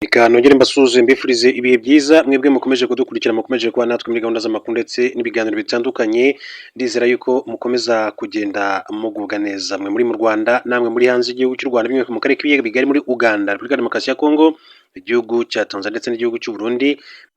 Reka nongere mbasuhuze mbifurize ibihe byiza mwebwe mukomeje kudukurikira mukomeje kuba natwe muri gahunda z'amakuru ndetse n'ibiganiro bitandukanye, ndizera yuko mukomeza kugenda mugubwa neza mwe muri mu Rwanda namwe muri hanze y'igihugu cy'u Rwanda by'umwihariko mu karere k'ibiyaga bigari muri Uganda, Repubulika ya Demokarasi ya Kongo, igihugu cya Tanzania ndetse n'igihugu cy'u Burundi,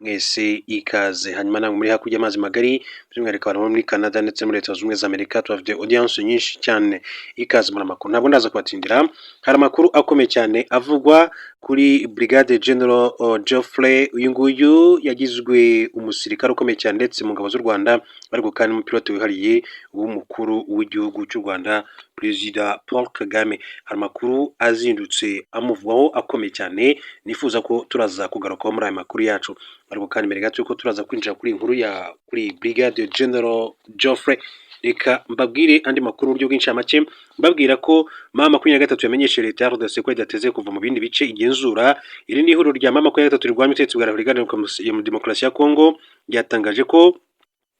mwese ikaze. Hanyuma namwe muri hakurya y'amazi magari by'umwihariko abantu muri Canada ndetse muri Leta Zunze Ubumwe za Amerika tuhafite audience nyinshi cyane, ikaze muri amakuru. Ntabwo ndaza kubatindira, hari amakuru akomeye cyane avugwa kuri Brigade General Geoffrey. Uyu nguyu yagizwe umusirikare ukomeye cyane ndetse mu ngabo z'u Rwanda, ariko kandi umupilote wihariye w'umukuru w'igihugu cy'u Rwanda, Perezida Paul Kagame. Hari amakuru azindutse amuvugaho akomeye cyane, nifuza ko turaza kugarukaho muri aya makuru yacu, ariko kandi mbere gato yuko turaza kwinjira kuri inkuru ya kuri Brigade General Geoffrey, reka mbabwire andi makuru uburyo bw'incamake, mbabwira ko M23 yamenyesheje leta ya RDC ko idateze kuva mu bindi bice igenzura. Iri ni ihuriro rya M23 rirwanya ubutegetsi bwa Repubulika ya Demokarasi ya Kongo, ryatangaje ko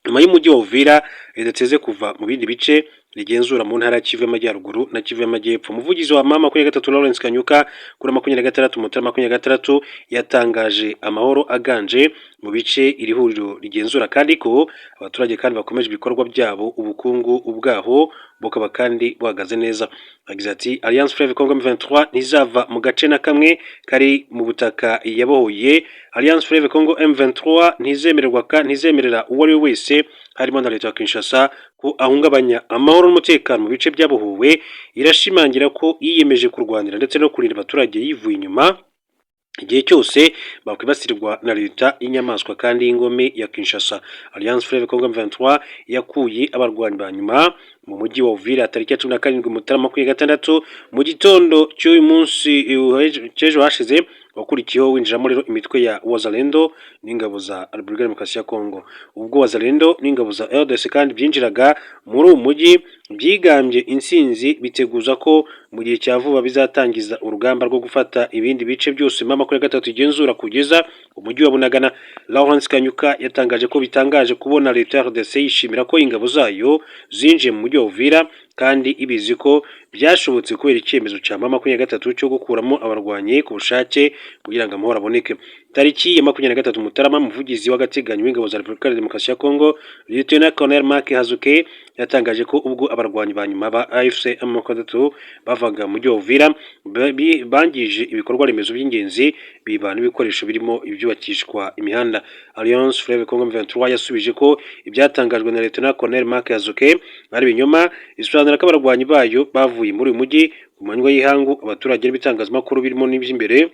nyuma y'umujyi wa Uvira ridateze kuva mu bindi bice rigenzura mu ntara ya Kivu y'Amajyaruguru na Kivu y'Amajyepfo. Umuvugizi wa M23 Lawrence Kanyuka kuri 26 Mutarama 2026 yatangaje amahoro aganje mu bice iri huriro rigenzura, kandi ko abaturage kandi bakomeje ibikorwa byabo, ubukungu bwaho bukaba kandi buhagaze neza. Agize ati Alliance Fleuve Congo M23 ntizava mu gace na kamwe kari mu butaka yabohoye. Alliance Fleuve Congo M23 ntizemerera uwo ari we wese harimo na leta ya Kinshasa ko ahungabanya amahoro n'umutekano mu bice byabohowe. Irashimangira ko yiyemeje kurwanira ndetse no kurinda abaturage yivuye inyuma igihe cyose bakwibasirwa na leta y'inyamaswa kandi y'ingome ya Kinshasa. Alliance Fleuve Congo M23 yakuye abarwanyi ba nyuma mu mujyi wa Uvira tariki ya 17 Mutarama 2026 mu gitondo cy'uyu munsi cy'ejo hashize, wakurikiyeho winjiramo rero imitwe ya Wazalendo n'ingabo za Repubulika ya Demokarasi ya Kongo. Ubwo Wazalendo n'ingabo za RDC kandi byinjiraga muri uwo mujyi byigambye insinzi, biteguza ko mu gihe cya vuba bizatangiza urugamba rwo gufata ibindi bice byose M23 igenzura kugeza umujyi wa Bunagana. Lawrence Kanyuka yatangaje ko bitangaje kubona leta ya RDC yishimira ko ingabo zayo zinjiye mu mujyi wa Uvira, kandi ibizi ko byashobotse kubera icyemezo cya M23 cyo gukuramo abarwanyi ku bushake kugira ngo amahoro aboneke. Tariki ya 23 Mutarama, umuvugizi w'agateganyo w'ingabo za Repubulika ya Demokarasi ya Kongo Lieutenant Colonel Mark Hazuke yatangaje ko ubwo abarwanyi ba nyuma ba AFC M23 bavaga mu mujyi wa Uvira bangije ibikorwa remezo by'ingenzi, biba n'ibikoresho birimo ibyubakishwa imihanda. Alliance Fleuve Congo M23 yasubije ko ibyatangajwe na Lieutenant Colonel Mark Hazuke ari binyoma, isobanura ko abarwanyi bayo bavuye muri uyu mujyi ku manywa y'ihangu. Abaturage n'ibitangazamakuru birimo n'iby'imbere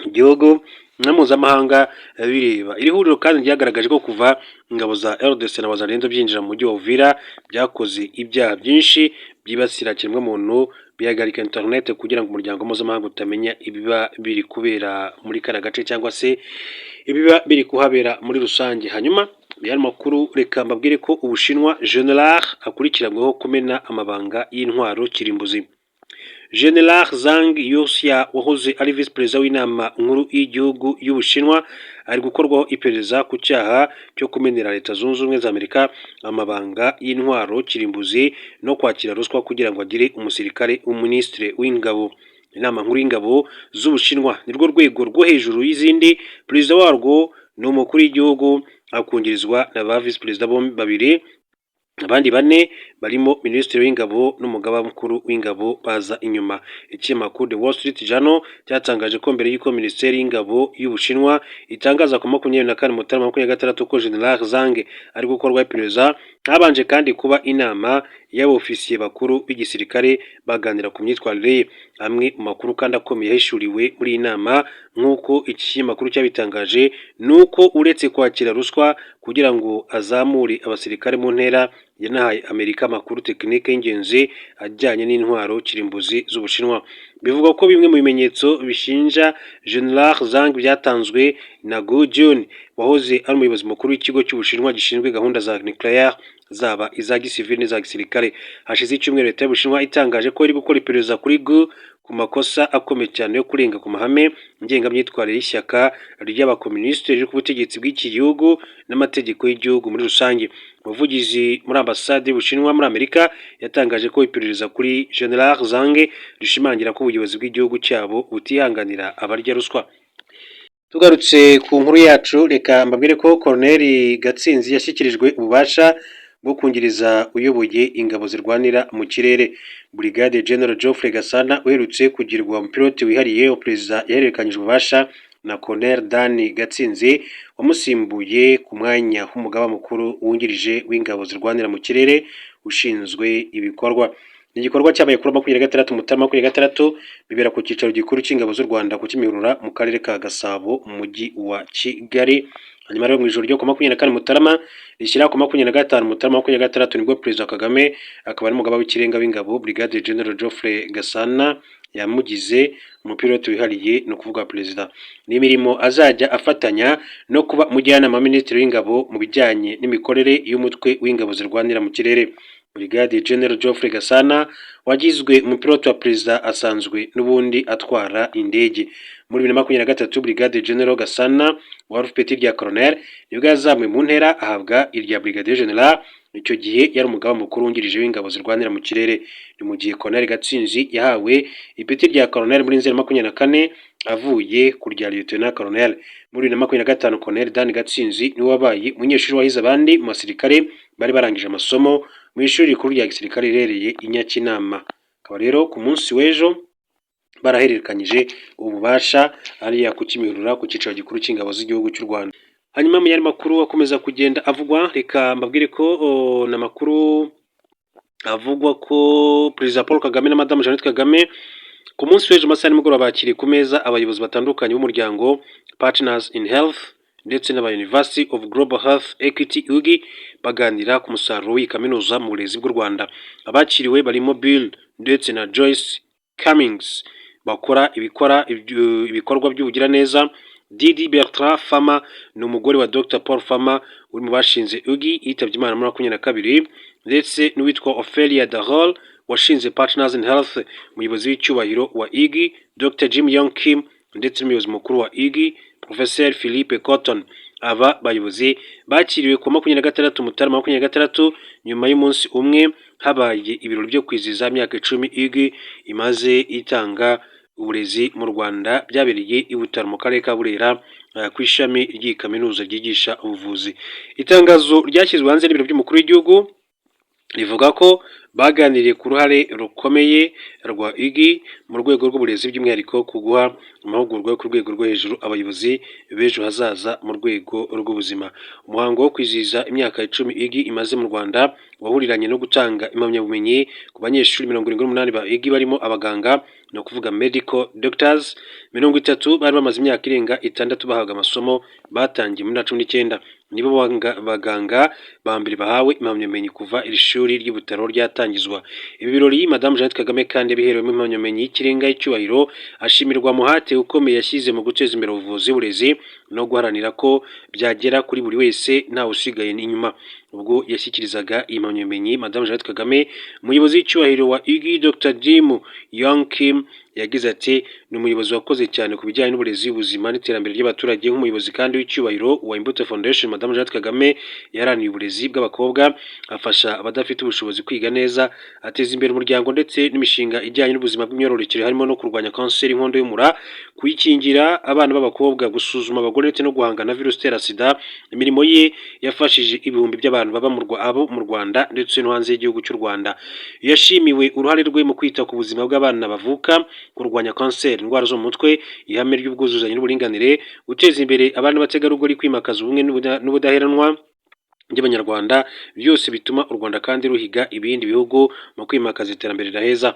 igihugu na mpuzamahanga bireba. Iri huriro kandi ryagaragaje ko kuva ingabo za RDC na Wazalendo byinjira mu mujyi wa Uvira byakoze ibyaha byinshi byibasira kiremwamuntu, bihagarika internet kugira ngo umuryango mpuzamahanga utamenya ibiba biri kubera muri kara gace cyangwa se ibiba biri kuhabera muri rusange. Hanyuma yari makuru, reka mbabwire ko Ubushinwa General akurikiranyweho kumena amabanga y'intwaro kirimbuzi. General Zhang Youxia wahoze ari Vice Perezida w'inama nkuru y'igihugu y'Ubushinwa ari gukorwaho iperereza ku cyaha cyo kumenera Leta Zunze Ubumwe za Amerika amabanga y'intwaro kirimbuzi no kwakira ruswa kugira ngo agire umusirikare w'umuministre w'ingabo. Inama nkuru y'ingabo z'Ubushinwa nirwo rwego rwo hejuru y'izindi, perezida warwo ni umukuru w'igihugu akungirizwa na ba Vice Perezida babiri, abandi bane barimo Minisitiri w'ingabo n'umugaba mukuru w'ingabo baza inyuma. Ikinyamakuru The Wall Street Journal cyatangaje ko mbere y'uko Minisiteri y'ingabo y'Ubushinwa itangaza ku 24 Mutarama 2026 ko General Zhang ari gukorwa iperereza, habanje kandi kuba inama y'abofisiye bakuru b'igisirikare baganira ku myitwarire ye. Amwe mu makuru kandi akomeye yahishuriwe muri iyi nama nk'uko iki kinyamakuru cyabitangaje, nuko uretse kwakira ruswa kugira ngo azamure abasirikare mu ntera, yanahaye Amerika amakuru tekinike y'ingenzi ajyanye n'intwaro kirimbuzi z'Ubushinwa. Bivuga ko bimwe mu bimenyetso bishinja General Zhang byatanzwe na Gu Jun wahoze ari umuyobozi mukuru w'ikigo cy'Ubushinwa gishinzwe gahunda za nucleaire, zaba iza gisivili n'iza gisirikare. Hashize icyumweru leta y'Ubushinwa itangaje ko iri gukora iperereza kuri Gu ku makosa akomeye cyane yo kurenga ku mahame ngengamyitwarire y'ishyaka ry'abakomunisiti riri ku butegetsi bw'iki gihugu n'amategeko y'igihugu muri rusange. Umuvugizi muri ambasade y'Ubushinwa muri Amerika yatangaje ko iperereza kuri General Zhang rishimangira ko ubuyobozi bw'igihugu cyabo butihanganira abarya ruswa. Tugarutse ku nkuru yacu reka mbabwire ko Colonel Gatsinzi yashyikirijwe ububasha bwo kungiriza uyoboye ingabo zirwanira mu kirere. Brigade General Geoffrey Gasana uherutse kugirwa umupilote wihariye wa perezida yahererekanyije ububasha na Colonel Dan Gatsinzi wamusimbuye ku mwanya w'umugaba mukuru wungirije w'ingabo zirwanira mu kirere ushinzwe ibikorwa. Ni igikorwa cyabaye kuri 26 Mutarama 2026 bibera ku cyicaro gikuru cy'ingabo z'u Rwanda ku Kimihurura mu karere ka Gasabo mu mujyi wa Kigali. Hanyuma rero mu ijoro ryo ku 24 Mutarama rishyira ku 25 Mutarama 2026 nibwo Perezida Kagame akaba ari umugaba w'ikirenga w'ingabo Brigade General Geoffrey Gasana yamugize umupilote wihariye no kuvuga perezida. N'imirimo azajya afatanya no kuba mujyanama minisitiri w'ingabo mu bijyanye n'imikorere y'umutwe w'ingabo zirwanira mu kirere. Brigade General Geoffrey Gasana wagizwe umupilote wa perezida asanzwe n'ubundi atwara indege. Muri 2023 Brigade General Gasana wari ufite rya Colonel nibwo yazamuwe mu ntera ahabwa irya Brigade General. Icyo gihe yari umugaba mukuru wungirije w'ingabo zirwanira mu kirere. Ni mu gihe Colonel Gatsinzi yahawe ipeti rya Colonel muri 2024 avuye ku rya Lieutenant Colonel. Muri 2025 Colonel Dan Gatsinzi niwe wabaye umunyeshuri wahize abandi mu basirikare bari barangije amasomo mu ishuri rikuru rya gisirikare rirereye i Nyakinama. Akaba rero ku munsi w'ejo barahererekanyije ububasha ariya ku Kimihurura ku cyicaro gikuru cy'ingabo z'igihugu cy'u Rwanda. Hanyuma mu yandi makuru akomeza kugenda avugwa, reka mbabwire ko n'amakuru avugwa ko Perezida Paul Kagame na Madame Jeannette Kagame ku munsi w'ejo masaha nimugoroba bakiriye ku meza abayobozi batandukanye b'umuryango Partners in Health ndetse n'aba University of Global Health Equity UGI baganira ku musaruro w'iyi kaminuza mu burezi bw'u Rwanda. Abakiriwe barimo Bill ndetse na Joyce Cummings bakora ibikorwa by'ubugiraneza. Didi Bertrand Fama ni umugore wa Dr Paul Fama uri mu bashinze UGI yitabye Imana muri 2022 ndetse n'uwitwa Ophelia Darol washinze Partners in Health. Umuyobozi w'icyubahiro wa UGI Dr Jim Young Kim ndetse n'umuyobozi mukuru wa UGI Professor Philippe Cotton. Aba bayobozi bakiriwe ku 26 Mutarama 2026 nyuma y'umunsi umwe habaye ibirori byo kwizihiza imyaka 10 UGI imaze itanga uburezi mu Rwanda, byabereye i Butaro mu karere ka Burera ku ishami ry'iyi kaminuza ryigisha ubuvuzi. Itangazo ryashyizwe hanze n'ibiro by'umukuru w'igihugu rivuga ko baganiriye ku ruhare rukomeye rwa UGI mu rwego rw'uburezi by'umwihariko ku guha amahugurwa yo ku rwego rwo hejuru abayobozi b'ejo hazaza mu rwego rw'ubuzima. Umuhango wo kwizihiza imyaka 10 UGI imaze mu Rwanda wahuriranye no gutanga impamyabumenyi ku banyeshuri 78 ba UGI barimo abaganga no kuvuga medical doctors 30 bari bamaze imyaka irenga 6 bahabwa amasomo batangiye muri 19. Nibo baganga ba mbere bahawe impamyabumenyi kuva iri shuri ry'Ibutaro ryatangizwa. Ibi birori Madame Jeannette Kagame kandi yabiherewemo impamyabumenyi y'ikirenga y'icyubahiro ashimirwa muhate ukomeye yashyize mu guteza imbere ubuvuzi burezi no guharanira ko byagera kuri buri wese ntawe usigaye inyuma. Ubwo yashyikirizaga iyi mpamyabumenyi Madame Jeannette Kagame, umuyobozi w'icyubahiro wa UGI Dr Jim Young Kim yagize ati ni umuyobozi wakoze cyane ku bijyanye n'uburezi, ubuzima n'iterambere ry'abaturage. Nk'umuyobozi kandi w'icyubahiro wa Imbuto Foundation, Madame Jeannette Kagame yaraniye uburezi bw'abakobwa, afasha abadafite ubushobozi kwiga neza, ateza imbere umuryango ndetse n'imishinga ijyanye n'ubuzima bw'imyororokere harimo no kurwanya kanseri, inkondo y'umura, kuyikingira abana b'abakobwa, gusuzuma abagore ndetse no guhangana na virusi itera sida. Imirimo ye yafashije ibihumbi by'abantu baba mu Rwanda ndetse no hanze y'igihugu cy'u Rwanda. Yashimiwe uruhare rwe mu kwita ku buzima bw'abana bavuka, kurwanya kanseri, indwara zo mu mutwe, ihame ry'ubwuzuzanye n'uburinganire, guteza imbere abana bategarugori, kwimakaza ubumwe n'ubudaheranwa by'Abanyarwanda, byose bituma u Rwanda kandi ruhiga ibindi bihugu mu kwimakaza iterambere riraheza.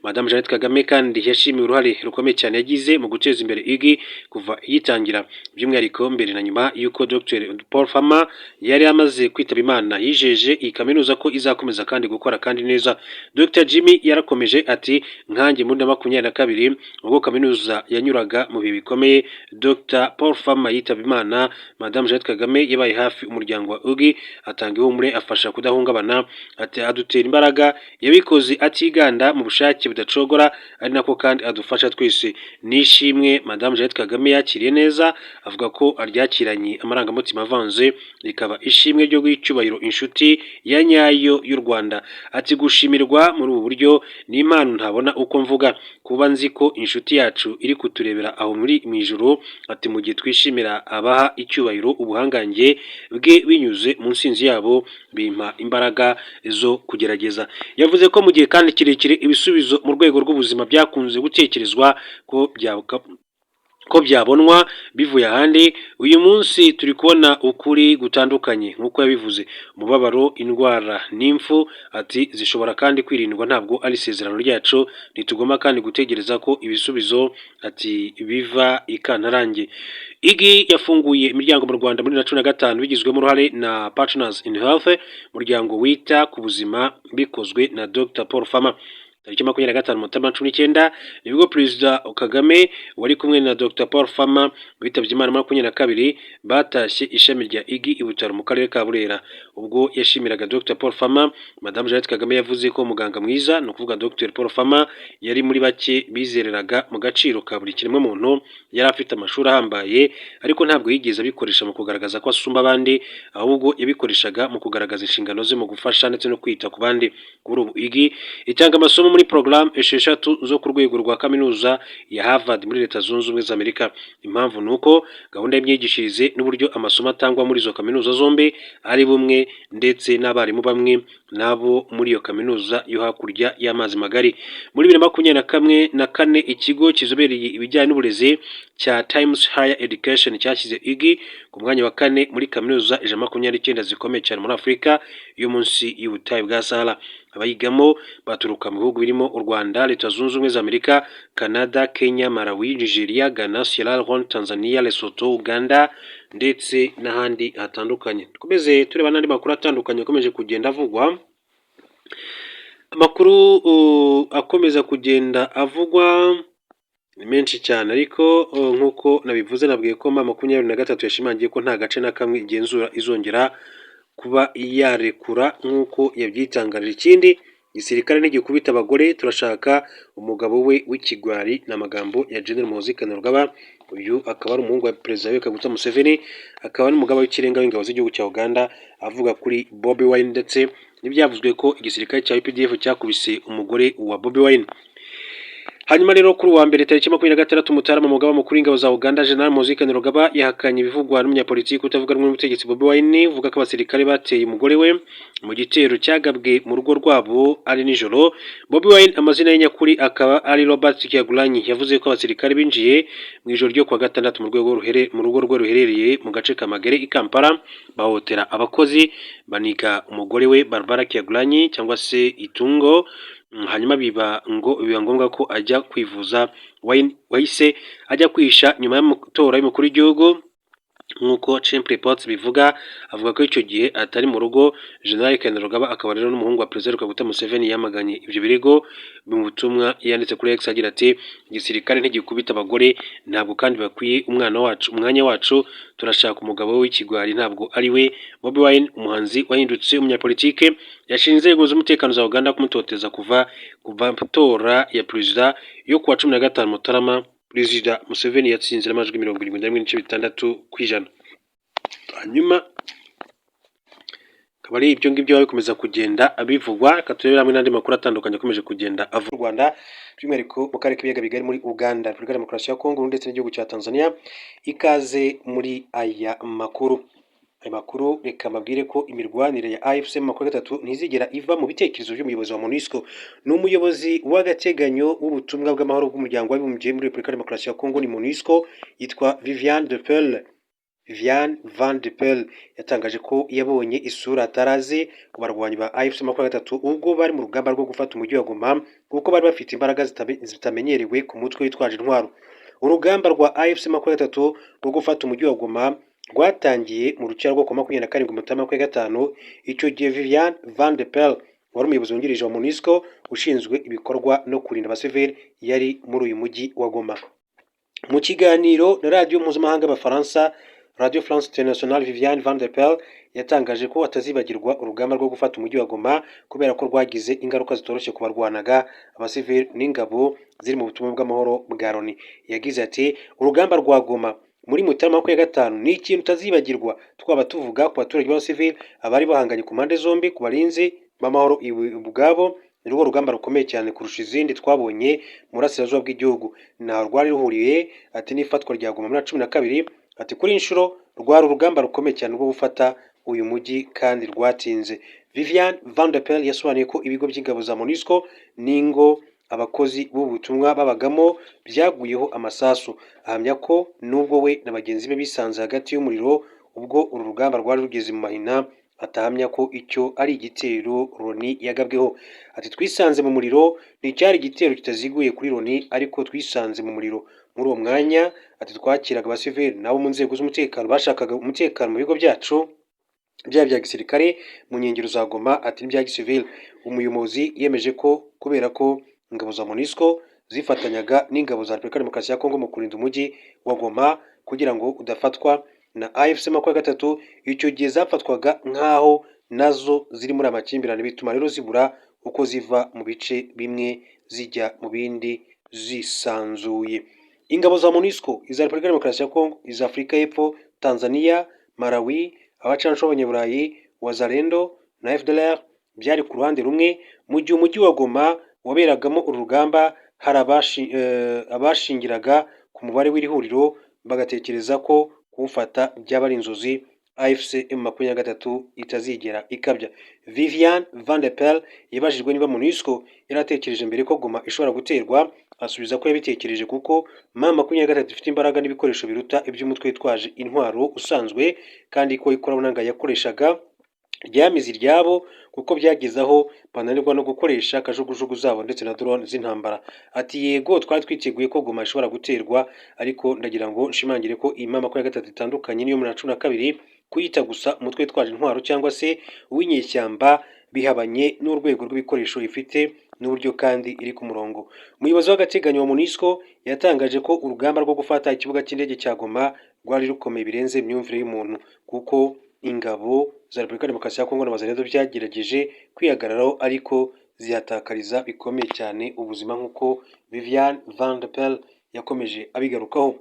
Madame Jeannette Kagame kandi yashimiwe uruhare rukomeye cyane yagize mu guteza imbere UGI kuva yitangira, by'umwihariko mbere na nyuma y'uko Dr Paul Fama yari amaze kwitaba Imana. Yijeje iyi kaminuza ko izakomeza kandi gukora kandi neza. Dr Jimmy yarakomeje ati nkanjye muri 2022 ubwo kaminuza yanyuraga mu bihe bikomeye, Dr Paul Fama yitaba Imana, Madame Jeannette Kagame yabaye hafi umuryango wa UGI, atanga ihumure, afasha kudahungabana, ati adutera imbaraga, yabikoze atiganda mu bushake ubushake budacogora ari nako kandi adufasha twese. Nishimwe Madame Jeannette Kagame yakiriye neza avuga ko aryakiranye amarangamutima avanze rikaba ishimwe ryo gucyubahiro inshuti ya nyayo y'u Rwanda. Ati gushimirwa muri ubu buryo ni impano ntabona uko mvuga kuba nzi ko inshuti yacu iri kuturebera aho muri ijuru. Ati mu gihe twishimira abaha icyubahiro ubuhangange bwe binyuze mu nsinzi yabo bimpa imbaraga zo kugerageza. Yavuze ko mu gihe kandi kirekire ibisubizo mu rwego rw'ubuzima byakunze gutekerezwa ko byabonwa bivuye ahandi, uyu munsi turi kubona ukuri gutandukanye nk'uko yabivuze. Umubabaro, indwara n'impfu ati zishobora kandi kwirindwa, ntabwo ari isezerano ryacu. Ntitugomba kandi gutegereza ko ibisubizo ati biva ikantarange. Igi yafunguye imiryango mu Rwanda muri 2015 bigizwemo uruhare na Partners in Health, umuryango wita ku buzima, bikozwe na Dr Paul Farmer. Tariki 25 Mutarama 2019 nibwo Perezida Kagame wari kumwe na Dr Paul Farmer witabye Imana 2022 batashye ishami rya Igi i Butaro mu karere ka Burera. Ubwo yashimiraga Dr Paul Farmer, Madame Jeannette Kagame yavuze ko muganga mwiza no kuvuga Dr Paul Farmer yari muri bake bizereraga mu gaciro ka buri kiremwa muntu. Yari afite amashuri ahambaye ariko ntabwo yigeze abikoresha mu kugaragaza ko asumba abandi, ahubwo yabikoreshaga mu kugaragaza inshingano ze mu gufasha ndetse no kwita ku bandi. Kuri ubu Igi itanga amasomo muri porogaramu 6 zo ku rwego rwa kaminuza ya Harvard muri Leta Zunze Ubumwe za Amerika. Impamvu nuko gahunda y'imyigishirize n'uburyo amasomo atangwa muri izo kaminuza zombi ari bumwe, ndetse n'abarimu bamwe nabo muri iyo kaminuza yo hakurya y'amazi magari. Muri 2024 ikigo kizobereye ibijyanye n'uburezi cya Times Higher Education cyashyize Igi ku mwanya wa 4 muri kaminuza 129 zikomeye cyane muri Afurika yo munsi y'ubutayu bwa Sahara. Abayigamo baturuka mu bihugu birimo u Rwanda, Leta Zunze Ubumwe za Amerika, Canada, Kenya, Malawi, Nigeria, Ghana, Sierra Leone, Tanzania, Lesotho, Uganda ndetse n'ahandi hatandukanye. Dukomeze tureba n'andi makuru atandukanye akomeje kugenda avugwa. Amakuru akomeza kugenda avugwa ni menshi cyane, ariko nk'uko nabivuze nabwiye ko 23 yashimangiye ko nta gace na kamwe igenzura izongera kuba yarekura nk'uko yabyitangarije. Ikindi gisirikare ntigikubita abagore, turashaka umugabo we w'ikigwari n'amagambo ya General Muhoozi Kainerugaba. Uyu akaba ari umuhungu wa Perezida Yoweri Kaguta Museveni, akaba ari umugaba w'ikirenga w'ingabo z'igihugu cya Uganda, avuga kuri Bobi Wine, ndetse n'ibyavuzwe ko igisirikare cya UPDF cyakubise umugore wa Bobi Wine. Hanyuma rero kuri wa mbere tariki 26 Mutarama umugaba mukuru w'ingabo za Uganda General Muhoozi Kainerugaba yahakanye ibivugwa n'umunyapolitiki utavuga rumwe n'ubutegetsi Bobi Wine, uvuga ko abasirikare bateye umugore we mu gitero cyagabwe mu rugo rwabo ari nijoro. Bobi Wine amazina ye nyakuri akaba ari Robert Kyagulanyi, yavuze ko abasirikare binjiye mu ijoro ryo kwa gatandatu mu rugo rwe ruherereye mu gace ka Magere i Kampala, bahotera abakozi, baniga umugore we Barbara Kyagulanyi cyangwa se Itungo. Hanyuma biba ngombwa ko ajya kwivuza. Wahise ajya kwisha nyuma y'amatora y'umukuru w'igihugu nk'uko Chimp Reports bivuga. Avuga ko icyo gihe atari mu rugo. General Kainerugaba akaba rero n'umuhungu wa Perezida Kaguta Museveni yamaganye ibyo birego mu butumwa yanditse kuri X agira ati igisirikare ntigikubita abagore, ntabwo kandi bakwiye umwanya wacu, turashaka umugabo w'ikigwari ntabwo ari we. Bobi Wine umuhanzi wahindutse umunyapolitike yashinze inzego z'umutekano za Uganda kumutoteza kuva tora ya perezida yo kuwa 15 Mutarama. Perezida Museveni yatsinze n'amajwi 71.6%. Hanyuma akaba ari ibyo ngibyo bikomeza kugenda abivugwa. Katurebe hamwe n'andi makuru atandukanye akomeje kugenda avu Rwanda, by'umwihariko mu karere k'ibiyaga bigari muri Uganda, Repubulika ya Demokarasi ya Kongo ndetse n'igihugu cya Tanzania. Ikaze muri aya makuru. Amakuru reka mbabwire ko imirwanire ya AFC M23 ntizigera iva mu bitekerezo by'umuyobozi wa MONUSCO. N'umuyobozi w'agateganyo w'ubutumwa bw'amahoro bw'umuryango w'abibumbye muri Repubulika ya Demokarasi ya Kongo ni MONUSCO, yitwa Viviane Van de Pel yatangaje ko yabonye isura atarazi ku barwanyi ba AFC M23 ubwo bari mu rugamba rwo gufata umujyi wa Goma, kuko bari bafite imbaraga zitamenyerewe ku mutwe witwaje intwaro. Urugamba rwa AFC M23 rwo gufata umujyi wa Goma rwatangiye mu rukera rwo ku 27 Mutarama 2025. Icyo gihe Viviane Van de Pel wari umuyobozi wungirije wa MONUSCO ushinzwe ibikorwa no kurinda abasivili yari muri uyu mujyi wa Goma. Mu kiganiro na radio mpuzamahanga y'Abafaransa Radio France Internationale Viviane Van der Pel yatangaje ko atazibagirwa urugamba rwo gufata umujyi wa Goma kubera ko rwagize ingaruka zitoroshye ku barwanaga abasivili n'ingabo ziri mu butumwa bw'amahoro bwa Loni. Yagize ati urugamba rwa Goma muri Mutarama 25 ni ikintu utazibagirwa, twaba tuvuga ku baturage b'abasivili abari bahanganye ku mpande zombi, ku barinzi b'amahoro ubwabo. Ni rwo rugamba rukomeye cyane kurusha izindi twabonye mu burasirazuba bw'igihugu. Naho rwari ruhuriye ati n'ifatwa rya Goma muri 12. Ati kuri inshuro rwari urugamba rukomeye cyane rwo gufata uyu mujyi kandi rwatinze. Viviane Van der Pel yasobanuye ko ibigo by'ingabo za MONUSCO n'ingo abakozi b'ubutumwa babagamo byaguyeho amasasu. Ahamya ko nubwo we na bagenzi be bisanze hagati y'umuriro ubwo uru rugamba rwari rugeze mu mahina, atahamya ko icyo ari igitero Loni yagabweho. Ati twisanze mu muriro, nticyari igitero kitaziguye kuri Loni, ariko twisanze mu muriro. Muri uwo mwanya ati twakiraga abasivili nabo mu nzego z'umutekano bashakaga umutekano mu bigo byacu byaba bya gisirikare mu nkengero za Goma ati n'ibya gisivili. Umuyobozi yemeje ko kubera ko ingabo za MONUSCO zifatanyaga n'ingabo za Repubulika Demokarasi ya Kongo mu kurinda umujyi wa Goma kugira ngo udafatwa na AFC 23, icyo gihe zafatwaga nk'aho nazo ziri muri amakimbirane, bituma rero zibura uko ziva mu bice bimwe zijya mu bindi zisanzuye. Ingabo za MONUSCO, iza Repubulika Demokarasi ya Kongo, iza Afurika y'Epfo, Tanzania, Malawi, abacancuro b'Abanyaburayi, Wazalendo na FDLR byari ku ruhande rumwe, mu gihe umujyi wa Goma waberagamo uru rugamba hari abashingiraga ku mubare w'iri huriro bagatekereza ko kuwufata byaba ari inzozi AFC M23 itazigera ikabya. Viviane Van der Pel yabajijwe niba MONUSCO yaratekereje mbere ko Goma ishobora guterwa, asubiza ko yabitekereje kuko M23 ifite imbaraga n'ibikoresho biruta iby'umutwe witwaje intwaro usanzwe, kandi ko ikoranabuhanga yakoreshaga ryamize iryabo kuko byageze aho bananirwa no gukoresha kajugujugu zabo ndetse na drone z'intambara. Ati yego twari twiteguye ko Goma ishobora guterwa, ariko ndagira ngo nshimangire ko iyi M23 itandukanye niyo muri 12 kuyita gusa umutwe witwaje intwaro cyangwa se uw'inyeshyamba, bihabanye n'urwego rw'ibikoresho ifite n'uburyo kandi iri ku murongo. Umuyobozi w'agateganyo wa MONUSCO yatangaje ko urugamba rwo gufata ikibuga cy'indege cya Goma rwari rukomeye birenze imyumvire y'umuntu, kuko ingabo za Repubulika Demokarasi ya Kongo n'Abazalendo byagerageje kwihagararaho ariko zihatakariza bikomeye cyane ubuzima, nk'uko Viviane Van der Pel yakomeje abigarukaho.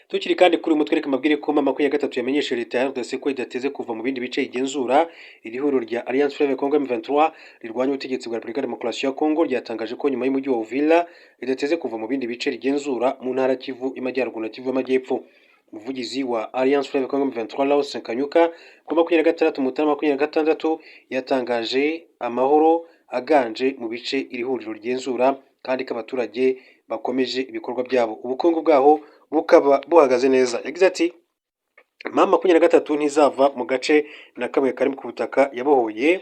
Tukiri kandi kuri umutwe reka mabwire ko M23 yamenyesheje leta ya RDC ko idateze kuva mu bindi bice igenzura. Iri huriro rya Alliance Fleuve Congo M23 rirwanya ubutegetsi bwa Repubulika Demokarasi ya Kongo ryatangaje ko nyuma y'umujyi wa Uvira idateze kuva mu bindi bice rigenzura mu ntara Kivu y'Amajyaruguru na Kivu y'Amajyepfo. Umuvugizi wa Alliance Fleuve Congo M23 Laurent Kanyuka ku 26 Mutarama 2026 yatangaje amahoro aganje mu bice iri huriro rigenzura, kandi ko abaturage bakomeje ibikorwa byabo, ubukungu bwaho bukaba buhagaze neza. Yagize ati M23 ntizava mu gace na kamwe kari ku butaka yabohoye.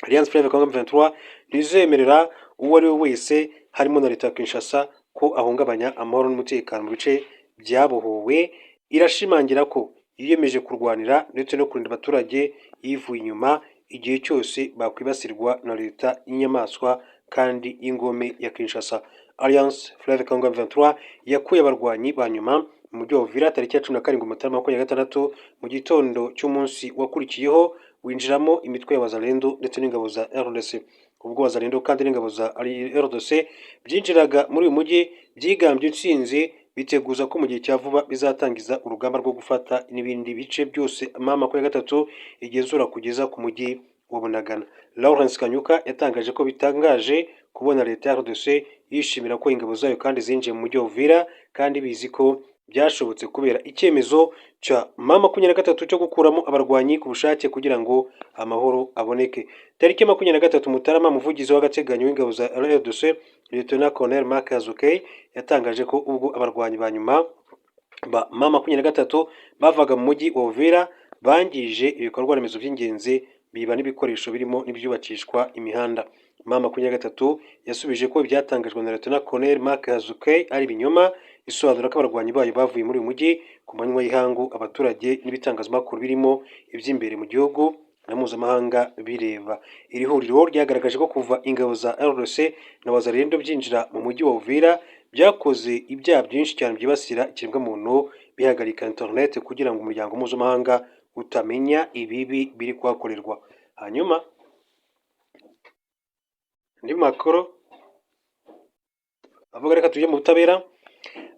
Alliance Fleuve Congo M23 ntizemerera uwo ari we wese harimo na leta ya Kinshasa ko ahungabanya amahoro n'umutekano mu bice byabohowe. Irashimangira ko yiyemeje kurwanira ndetse no kurinda abaturage yivuye inyuma igihe cyose bakwibasirwa na leta y'inyamaswa kandi y'ingome ya Kinshasa. Alliance Fleuve Congo M23 yakuye abarwanyi ba nyuma mu mujyi wa Uvira tariki ya 17 Mutarama 2026 mu gitondo cy'umunsi wakurikiyeho winjiramo imitwe ya Wazalendo ndetse n'ingabo za RDC. Ubwo Wazalendo kandi n'ingabo za RDC byinjiraga muri uyu mujyi byigambye intsinzi, biteguza ko mu gihe cya vuba bizatangiza urugamba rwo gufata n'ibindi bice byose M23 igenzura kugeza ku mujyi wa Bunagana. Laurent Kanyuka yatangaje ko bitangaje kubona leta ya RDC yishimira ko ingabo zayo kandi zinjiye mu mujyi wa Uvira, kandi bizi ko byashobotse kubera icyemezo cya M23 cyo gukuramo abarwanyi ku bushake kugira ngo amahoro aboneke. Tariki 23 Mutarama umuvugizi w'agateganyo w'ingabo za RDC Lieutenant Colonel Mark Azuke yatangaje ko ubwo abarwanyi ba nyuma ba M23 bavaga mu mujyi wa Uvira bangije ibikorwa remezo by'ingenzi, biba n'ibikoresho birimo n'ibyubakishwa imihanda. M23 yasubije ko ibyatangajwe na Lieutenant Colonel Mark Azuke ari ibinyoma, isobanura ko abarwanyi bayo bavuye muri uyu mujyi ku manywa y'ihangu, abaturage n'ibitangazamakuru birimo iby'imbere mu gihugu na mpuzamahanga bireba. Iri huriro ryagaragaje ko kuva ingabo za RDC na Wazalendo byinjira mu mujyi wa Uvira byakoze ibyaha byinshi cyane byibasira ikiremwamuntu bihagarika internet kugira ngo umuryango mpuzamahanga utamenya ibibi biri kuhakorerwa. Hanyuma andi makuru avuga, reka tujye mu butabera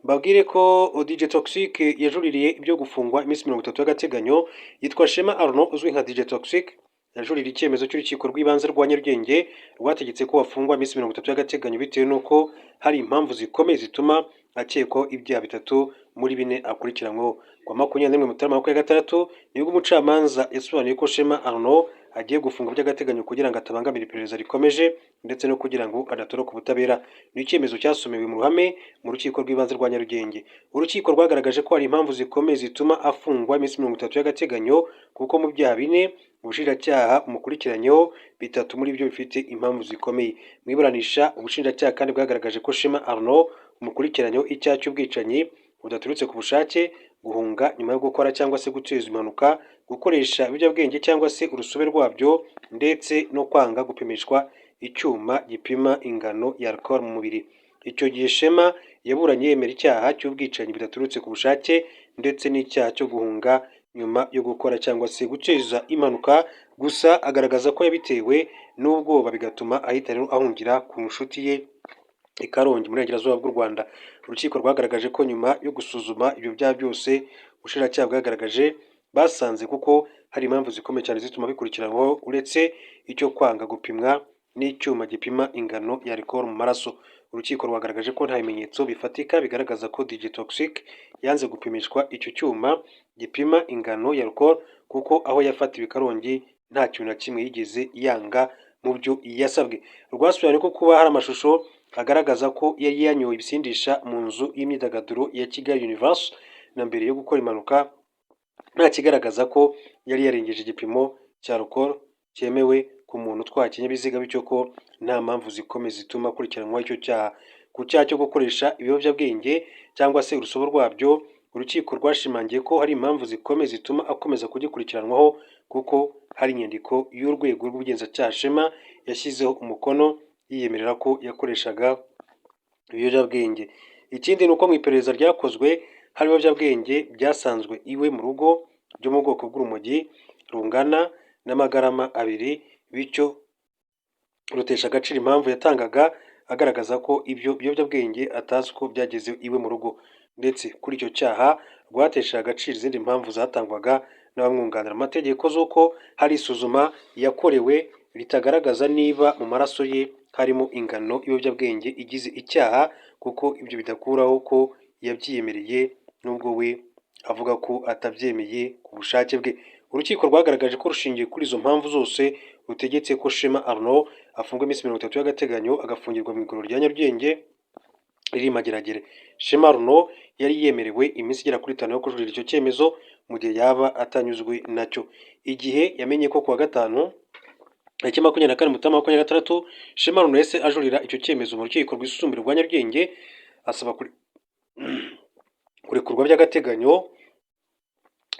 mbabwire ko DJ Toxic yajuririye ibyo gufungwa iminsi 30 y'agateganyo. Yitwa Shema Arnaud uzwi nka DJ Toxic, yajuririye icyemezo cy'urukiko rw'ibanze rwa Nyarugenge rwategetse ko bafungwa iminsi 30 y'agateganyo bitewe n'uko hari impamvu zikomeye zituma akekwaho ibyaha bitatu muri bine akurikiranyweho. Kwa 21 Mutarama 2026 nibwo umucamanza yasobanuye ko Shema Arnaud agiye gufunga by'agateganyo kugira ngo atabangamira iperereza rikomeje ndetse no kugira ngo adatoroka ubutabera. Ni icyemezo cyasomewe mu ruhame mu rukiko rw'ibanze rwa Nyarugenge. Urukiko rwagaragaje ko hari impamvu zikomeye zituma afungwa iminsi 30 y'agateganyo kuko mu byaha bine ubushinjacyaha umukurikiranyeho bitatu muri byo bifite impamvu zikomeye. Mu iburanisha ubushinjacyaha kandi bwagaragaje ko Shema Arnaud umukurikiranyeho icyaha cy'ubwicanyi budaturutse ku bushake, guhunga nyuma yo gukora cyangwa se guteza impanuka, gukoresha ibiyobyabwenge cyangwa se urusobe rwabyo, ndetse no kwanga gupimishwa icyuma gipima ingano ya alcool mu mubiri. Icyo gihe Shema yaburanye yemera icyaha cy'ubwicanyi bidaturutse ku bushake ndetse n'icyaha cyo guhunga nyuma yo gukora cyangwa se guteza impanuka, gusa agaragaza ko yabitewe n'ubwoba bigatuma ahita rero ahungira ku nshuti ye i Karongi mu burengerazuba bw'u Rwanda. Urukiko rwagaragaje ko nyuma yo gusuzuma ibyo byaha byose ubushinjacyaha bwagaragaje basanze kuko hari impamvu zikomeye cyane zituma bikurikiranwaho uretse icyo kwanga gupimwa n'icyuma gipima ingano ya alcool mu maraso. Urukiko rwagaragaje ko nta bimenyetso bifatika bigaragaza ko DJ Toxic yanze gupimishwa icyo cyuma gipima ingano ya alcool kuko aho yafatiwe Karongi nta kintu na kimwe yigeze yanga mu byo yasabwe. Rwasobanuye ko kuba hari amashusho agaragaza ko yari yanyoye ibisindisha mu nzu y'imyidagaduro ya Kigali Universe na mbere yo gukora impanuka nta kigaragaza ko yari yarengeje igipimo cya alcool cyemewe ku muntu utwaye ikinyabiziga, bityo ko nta mpamvu zikomeye zituma akurikiranwa icyo cyaha. Ku cyaha cyo gukoresha ibiyobyabwenge cyangwa se urusobe rwabyo, urukiko rwashimangiye ko hari impamvu zikomeye zituma akomeza kugikurikiranwaho kuko hari inyandiko y'urwego rw'ubugenzacyaha Shema yashyizeho umukono yiyemerera ko yakoreshaga ibiyobyabwenge. Ikindi ni uko mu iperereza ryakozwe hari ibiyobyabwenge byasanzwe iwe mu rugo byo mu bwoko bw'urumogi rungana n'amagarama 2, bityo rutesha agaciro impamvu yatangaga agaragaza ko ibyo biyobyabwenge atazi ko byageze iwe mu rugo, ndetse kuri icyo cyaha rwatesha agaciro izindi mpamvu zatangwaga n'abamwunganira amategeko z'uko hari isuzuma yakorewe ritagaragaza niba mu maraso ye harimo ingano y'ibiyobyabwenge igize icyaha, kuko ibyo bidakuraho ko yabyiyemereye nubwo we avuga ko atabyemeye ku bushake bwe. Urukiko rwagaragaje ko rushingiye kuri izo mpamvu zose rutegetse ko Shema Arnaud afungwa iminsi 30 y'agateganyo agafungirwa mu igororo rya Nyarugenge riri Mageragere. Shema Arnaud yari yemerewe iminsi igera kuri 5 yo kujurira icyo cyemezo mu gihe yaba atanyuzwe nacyo. Igihe yamenye ko kuwa gatanu tariki 24 Mutarama 2026 Shema Arnaud yahise ajurira icyo cyemezo mu rukiko rwisumbuye rwa Nyarugenge asaba kurekurwa by'agateganyo.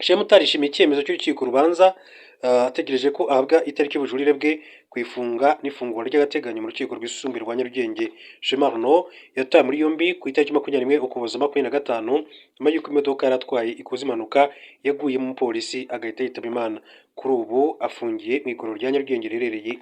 Shema utarishimiye icyemezo cy'urukiko rubanza ategereje ko ahabwa itariki y'ubujurire bwe ku ifunga n'ifungurwa ry'agateganyo mu rukiko rwisumbuye rwa Nyarugenge. Shema Arnaud yatawe muri yombi ku itariki 21 Ukuboza 2025 nyuma y'uko imodoka yaratwaye ikoze impanuka yaguyemo umupolisi agahita yitaba Imana. Kuri ubu afungiye mu igororo rya Nyarugenge riherereye